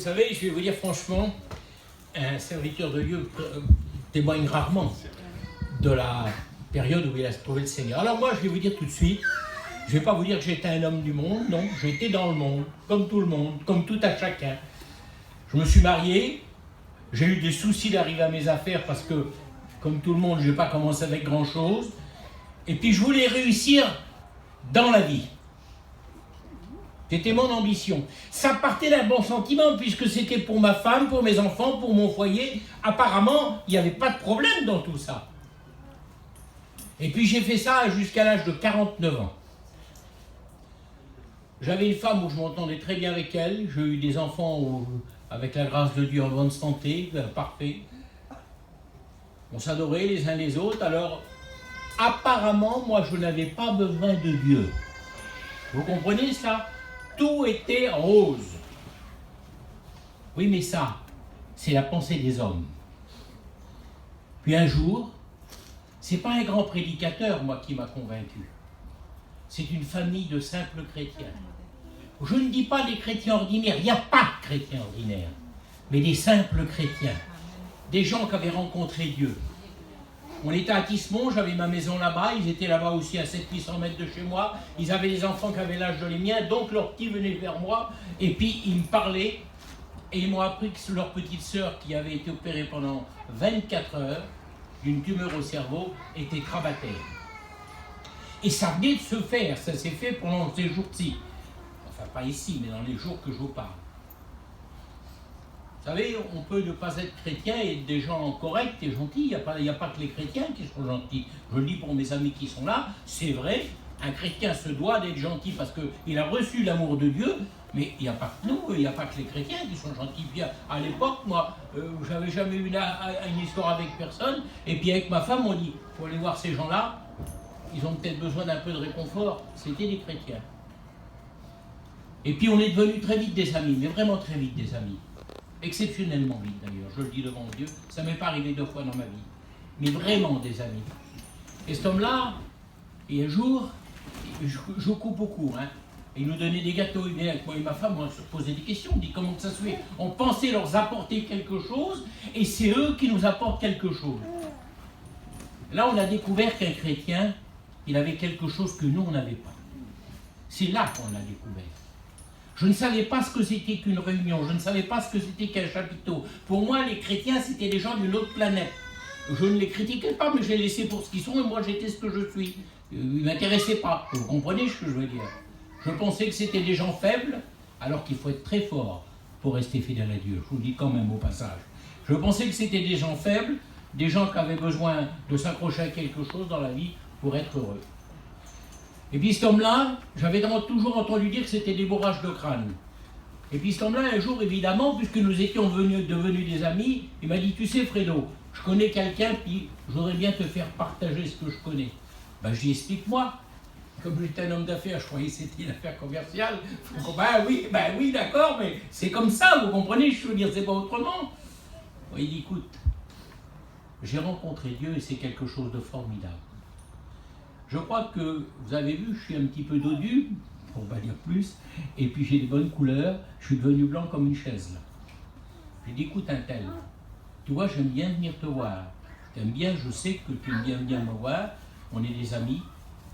savez, je vais vous dire franchement, un serviteur de Dieu témoigne rarement de la période où il a trouvé le Seigneur. Alors moi, je vais vous dire tout de suite, je ne vais pas vous dire que j'étais un homme du monde, non, j'étais dans le monde, comme tout le monde, comme tout à chacun. Je me suis marié, j'ai eu des soucis d'arriver à mes affaires parce que, comme tout le monde, je n'ai pas commencé avec grand-chose. Et puis je voulais réussir dans la vie. C'était mon ambition. Ça partait d'un bon sentiment puisque c'était pour ma femme, pour mes enfants, pour mon foyer. Apparemment, il n'y avait pas de problème dans tout ça. Et puis j'ai fait ça jusqu'à l'âge de 49 ans. J'avais une femme où je m'entendais très bien avec elle. J'ai eu des enfants où, avec la grâce de Dieu en bonne santé, parfait. On s'adorait les uns les autres. Alors, apparemment, moi, je n'avais pas besoin de Dieu. Vous comprenez ça? Tout était rose. Oui, mais ça, c'est la pensée des hommes. Puis un jour, c'est pas un grand prédicateur, moi, qui m'a convaincu. C'est une famille de simples chrétiens. Je ne dis pas des chrétiens ordinaires, il n'y a pas de chrétiens ordinaires, mais des simples chrétiens. Des gens qui avaient rencontré Dieu. On était à Tismont, j'avais ma maison là-bas, ils étaient là-bas aussi à 700-800 mètres de chez moi. Ils avaient des enfants qui avaient l'âge de les miens, donc leur petit venait vers moi, et puis ils me parlaient, et ils m'ont appris que leur petite sœur, qui avait été opérée pendant 24 heures, d'une tumeur au cerveau, était grabataire. Et ça venait de se faire, ça s'est fait pendant ces jours-ci. Enfin, pas ici, mais dans les jours que je vous parle. Vous savez, on peut ne pas être chrétien et être des gens corrects et gentils. Il n'y a pas que les chrétiens qui sont gentils. Je le dis pour mes amis qui sont là, c'est vrai, un chrétien se doit d'être gentil parce qu'il a reçu l'amour de Dieu, mais il n'y a pas que nous, il n'y a pas que les chrétiens qui sont gentils. Puis à l'époque, moi, j'avais jamais eu une histoire avec personne, et puis avec ma femme, on dit, il faut aller voir ces gens-là, ils ont peut-être besoin d'un peu de réconfort. C'était des chrétiens. Et puis on est devenus très vite des amis, mais vraiment très vite des amis. Exceptionnellement vite d'ailleurs, je le dis devant Dieu, ça ne m'est pas arrivé 2 fois dans ma vie, mais vraiment des amis. Et cet homme-là, et un jour, je coupe beaucoup, hein, et il nous donnait des gâteaux, il venait avec moi et ma femme, on se posait des questions, on dit comment ça se fait. On pensait leur apporter quelque chose, et c'est eux qui nous apportent quelque chose. Là, on a découvert qu'un chrétien, il avait quelque chose que nous, on n'avait pas. C'est là qu'on l'a découvert. Je ne savais pas ce que c'était qu'une réunion, je ne savais pas ce que c'était qu'un chapiteau. Pour moi, les chrétiens, c'était des gens d'une autre planète. Je ne les critiquais pas, mais je les laissais pour ce qu'ils sont, et moi, j'étais ce que je suis. Ils ne m'intéressaient pas. Vous comprenez ce que je veux dire? Je pensais que c'était des gens faibles, alors qu'il faut être très fort pour rester fidèle à Dieu. Je vous le dis quand même au passage. Je pensais que c'était des gens faibles, des gens qui avaient besoin de s'accrocher à quelque chose dans la vie pour être heureux. Et puis cet homme-là, j'avais toujours entendu dire que c'était des bourrages de crâne. Et puis cet homme-là, un jour, évidemment, puisque nous étions devenus des amis, il m'a dit, tu sais Fredo, je connais quelqu'un, puis je voudrais bien te faire partager ce que je connais. Ben je dis, explique-moi. Comme j'étais un homme d'affaires, je croyais que c'était une affaire commerciale. Ben oui, d'accord, mais c'est comme ça, vous comprenez, je veux dire, c'est pas autrement. Ben, il dit, écoute, j'ai rencontré Dieu et c'est quelque chose de formidable. Je crois que, vous avez vu, je suis un petit peu dodu, pour ne pas dire plus, et puis j'ai des bonnes couleurs, je suis devenu blanc comme une chaise là. J'ai dit, écoute un tel, tu vois, j'aime bien venir te voir, j'aime bien, je sais que tu aimes bien venir me voir, on est des amis,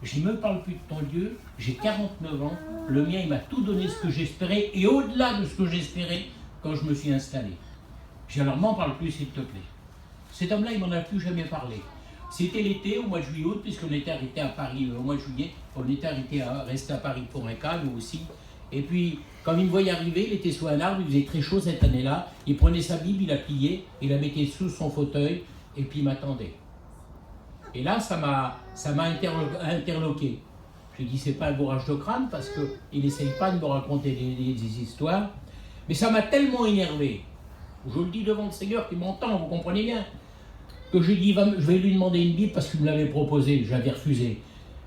je ne me parle plus de ton Dieu, j'ai 49 ans, le mien il m'a tout donné ce que j'espérais, et au-delà de ce que j'espérais quand je me suis installé. J'ai dit, alors m'en parle plus s'il te plaît. Cet homme-là, il m'en a plus jamais parlé. C'était l'été, au mois de juillet-août, puisqu'on était arrêté à Paris au mois de juillet. On était arrêté à rester à Paris pour un cas, nous aussi. Et puis, quand il me voyait arriver, il était sous un arbre, il faisait très chaud cette année-là. Il prenait sa Bible, il la pliait, il la mettait sous son fauteuil, et puis il m'attendait. Et là, ça m'a interloqué. Je lui ai dit, c'est pas un bourrage de crâne, parce qu'il n'essaye pas de me raconter des histoires. Mais ça m'a tellement énervé. Je le dis devant le Seigneur qui m'entend, vous comprenez bien. Que je dis, je vais lui demander une Bible parce qu'il me l'avait proposé, je l'avais refusé.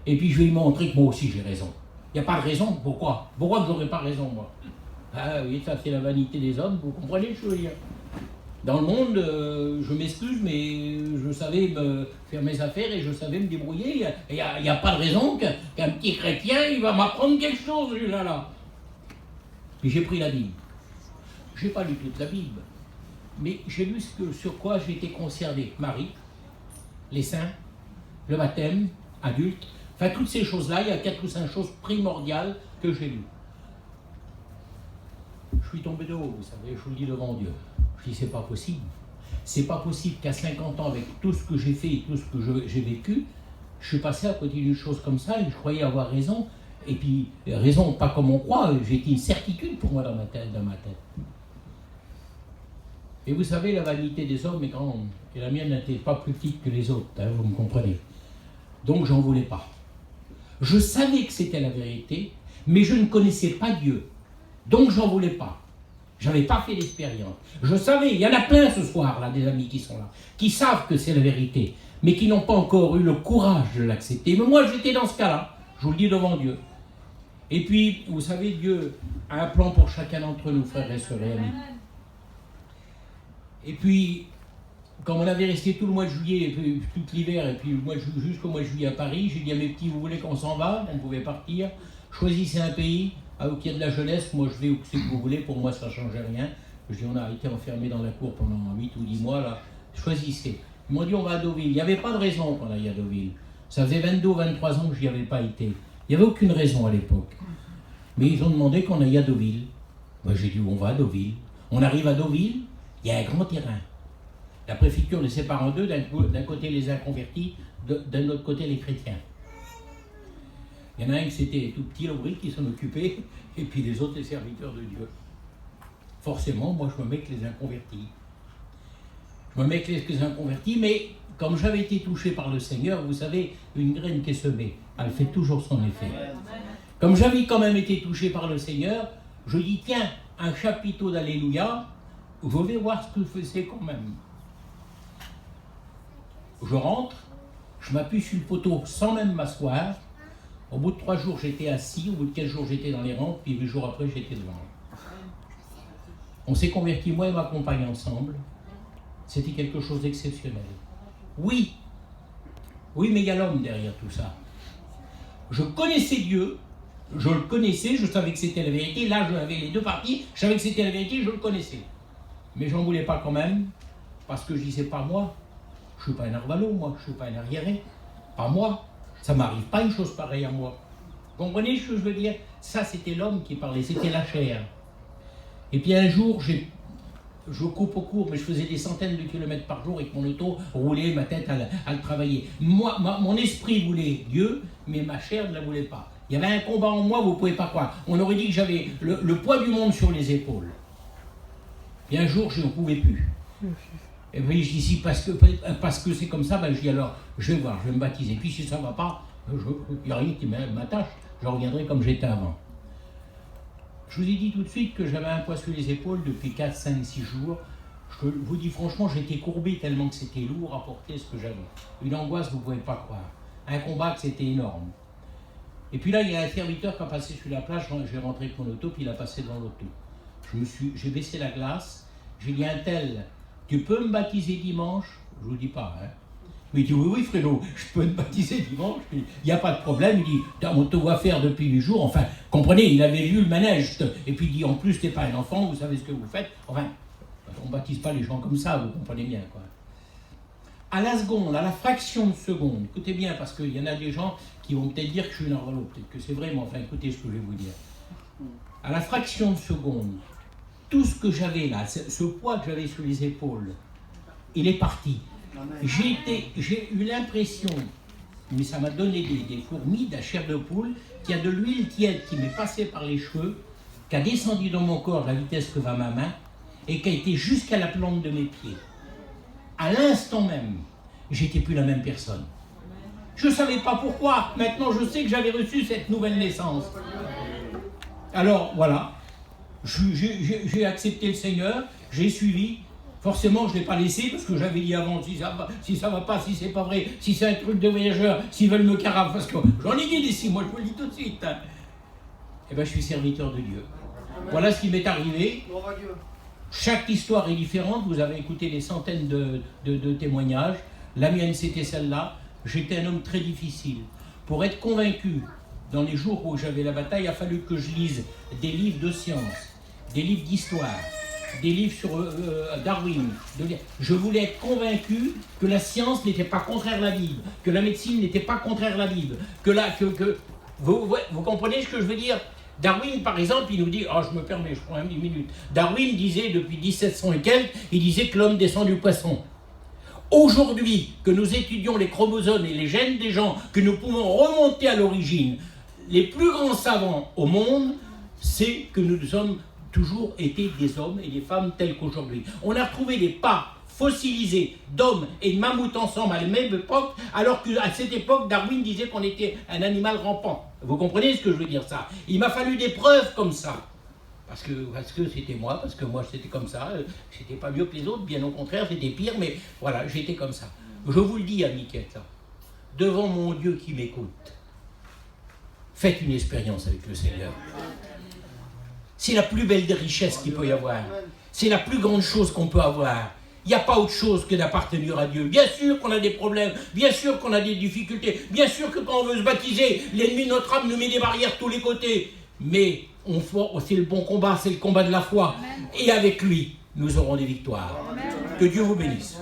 Et puis je vais lui montrer que moi aussi j'ai raison. Il n'y a pas de raison, pourquoi? Pourquoi que je n'aurais pas raison, moi? Ah oui, ça c'est la vanité des hommes, vous comprenez ce que je veux dire? Dans le monde, je m'excuse, mais je savais faire mes affaires et je savais me débrouiller. Il n'y a pas de raison qu'un petit chrétien, il va m'apprendre quelque chose, lui, là. Puis j'ai pris la Bible. Je n'ai pas lu toute la Bible, mais j'ai lu sur quoi j'ai été concerné. Marie, les saints, le baptême, adulte, enfin toutes ces choses-là, il y a 4 ou 5 choses primordiales que j'ai lues. Je suis tombé de haut, vous savez, je vous le dis devant Dieu. Je dis, c'est pas possible. C'est pas possible qu'à 50 ans, avec tout ce que j'ai fait et tout ce que j'ai vécu, je suis passé à côté d'une chose comme ça et je croyais avoir raison. Et puis, raison, pas comme on croit, j'étais une certitude pour moi dans ma tête. Et vous savez, la vanité des hommes est grande. Et la mienne n'était pas plus petite que les autres, hein, vous me comprenez. Donc, j'en voulais pas. Je savais que c'était la vérité, mais je ne connaissais pas Dieu. Donc, j'en voulais pas. J'avais pas fait l'expérience. Je savais, il y en a plein ce soir, là, des amis qui sont là, qui savent que c'est la vérité, mais qui n'ont pas encore eu le courage de l'accepter. Mais moi, j'étais dans ce cas-là. Je vous le dis devant Dieu. Et puis, vous savez, Dieu a un plan pour chacun d'entre nous, frères et sœurs et amis. Et puis, comme on avait resté tout le mois de juillet, et puis, tout l'hiver, et puis jusqu'au mois de juillet à Paris, j'ai dit à mes petits, vous voulez qu'on s'en va? On pouvait partir. Choisissez un pays où il y a de la jeunesse. Moi, je vais où c'est que vous voulez. Pour moi, ça ne change rien. Je dis, on a été enfermés dans la cour pendant 8 ou 10 mois, là. Choisissez. Ils m'ont dit, on va à Deauville. Il n'y avait pas de raison qu'on aille à Deauville. Ça faisait 22 ou 23 ans que je n'y avais pas été. Il n'y avait aucune raison à l'époque. Mais ils ont demandé qu'on aille à Deauville. Moi, j'ai dit, on va à Deauville. On arrive à Deauville, il y a un grand terrain. La préfecture les sépare en deux, d'un côté les inconvertis, d'un autre côté les chrétiens. Il y en a un qui c'était tout petit, l'ouvrier, qui s'en occupait, et puis les autres les serviteurs de Dieu. Forcément, moi je me mets avec les inconvertis. Je me mets avec les inconvertis, mais comme j'avais été touché par le Seigneur, vous savez, une graine qui est semée, elle fait toujours son effet. Comme j'avais quand même été touché par le Seigneur, je dis, tiens, un chapiteau d'Alléluia, je vais voir ce que c'est quand même. Je rentre, je m'appuie sur le poteau sans même m'asseoir. Au bout de 3 jours, j'étais assis, au bout de 15 jours, j'étais dans les rangs, puis 8 jours après, j'étais devant. On s'est convertis, moi et ma compagne, ensemble. C'était quelque chose d'exceptionnel. Oui, mais il y a l'homme derrière tout ça. Je connaissais Dieu, je le connaissais, je savais que c'était la vérité. Là, j'avais les deux parties, je savais que c'était la vérité, je le connaissais. Mais j'en voulais pas quand même, parce que je disais pas moi. Je suis pas un arvalo, moi, je suis pas un arriéré. Pas moi. Ça m'arrive pas une chose pareille à moi. Vous comprenez ce que je veux dire? Ça, c'était l'homme qui parlait, c'était la chair. Et puis un jour, je coupe au court, mais je faisais des centaines de kilomètres par jour avec mon auto roulait, ma tête à le travailler. Moi, mon esprit voulait Dieu, mais ma chair ne la voulait pas. Il y avait un combat en moi, vous ne pouvez pas croire. On aurait dit que j'avais le poids du monde sur les épaules. Et un jour, je n'en pouvais plus. Et puis je dis, si, parce que c'est comme ça, ben, je dis alors, je vais voir, je vais me baptiser. Puis si ça ne va pas, il n'y a rien qui m'attache, je reviendrai comme j'étais avant. Je vous ai dit tout de suite que j'avais un poids sur les épaules depuis 4, 5, 6 jours. Je vous dis franchement, j'étais courbé tellement que c'était lourd à porter ce que j'avais. Une angoisse, vous ne pouvez pas croire. Un combat que c'était énorme. Et puis là, il y a un serviteur qui a passé sur la plage, j'ai rentré avec mon auto, puis il a passé dans l'auto. J'ai baissé la glace, j'ai dit un tel, tu peux me baptiser dimanche? Je ne vous dis pas, hein. Mais il dit, oui, Fredo, je peux me baptiser dimanche, il n'y a pas de problème. Il dit, on te voit faire depuis 8 jours, enfin, comprenez, il avait vu le manège, et puis il dit, en plus, tu n'es pas un enfant, vous savez ce que vous faites, enfin, on ne baptise pas les gens comme ça, vous comprenez bien, quoi. À la seconde, à la fraction de seconde, écoutez bien, parce qu'il y en a des gens qui vont peut-être dire que je suis une arvalo, peut-être que c'est vrai, mais enfin, écoutez ce que je vais vous dire. À la fraction de seconde, tout ce que j'avais là, ce poids que j'avais sur les épaules, il est parti. J'ai eu l'impression, mais ça m'a donné des fourmis, de la chair de poule, qu'il y a de l'huile tiède qui m'est passée par les cheveux, qui a descendu dans mon corps à la vitesse que va ma main, et qui a été jusqu'à la plante de mes pieds. À l'instant même, j'étais plus la même personne. Je ne savais pas pourquoi. Maintenant, je sais que j'avais reçu cette nouvelle naissance. Alors, voilà. J'ai accepté le Seigneur, j'ai suivi. Forcément, je ne l'ai pas laissé parce que j'avais dit avant, si ça va pas, si c'est pas vrai, si c'est un truc de voyageur, s'ils veulent me caraffer, parce que j'en ai dit d'ici, moi je vous le dis tout de suite. Hein. Eh bien, je suis serviteur de Dieu. Amen. Voilà ce qui m'est arrivé. Chaque histoire est différente, vous avez écouté des centaines de témoignages. La mienne, c'était celle-là. J'étais un homme très difficile. Pour être convaincu, dans les jours où j'avais la bataille, il a fallu que je lise des livres de sciences, des livres d'histoire, des livres sur Darwin. Je voulais être convaincu que la science n'était pas contraire à la Bible, que la médecine n'était pas contraire à la Bible, vous comprenez ce que je veux dire? Darwin, par exemple, il nous dit, je me permets, je prends une minute. Darwin disait, depuis 1700 et quelques, il disait que l'homme descend du poisson. Aujourd'hui, que nous étudions les chromosomes et les gènes des gens, que nous pouvons remonter à l'origine, les plus grands savants au monde, c'est que nous sommes toujours été des hommes et des femmes tels qu'aujourd'hui. On a retrouvé des pas fossilisés d'hommes et de mammouths ensemble à la même époque, alors qu'à cette époque, Darwin disait qu'on était un animal rampant. Vous comprenez ce que je veux dire, ça? Il m'a fallu des preuves comme ça. Parce que c'était moi, parce que moi c'était comme ça, c'était pas mieux que les autres, bien au contraire, c'était pire, mais voilà, j'étais comme ça. Je vous le dis, Amiquette, devant mon Dieu qui m'écoute, faites une expérience avec le Seigneur. C'est la plus belle des richesses qu'il peut y avoir. C'est la plus grande chose qu'on peut avoir. Il n'y a pas autre chose que d'appartenir à Dieu. Bien sûr qu'on a des problèmes, bien sûr qu'on a des difficultés, bien sûr que quand on veut se baptiser, l'ennemi de notre âme nous met des barrières de tous les côtés. Mais c'est le bon combat, c'est le combat de la foi. Amen. Et avec lui, nous aurons des victoires. Amen. Que Dieu vous bénisse.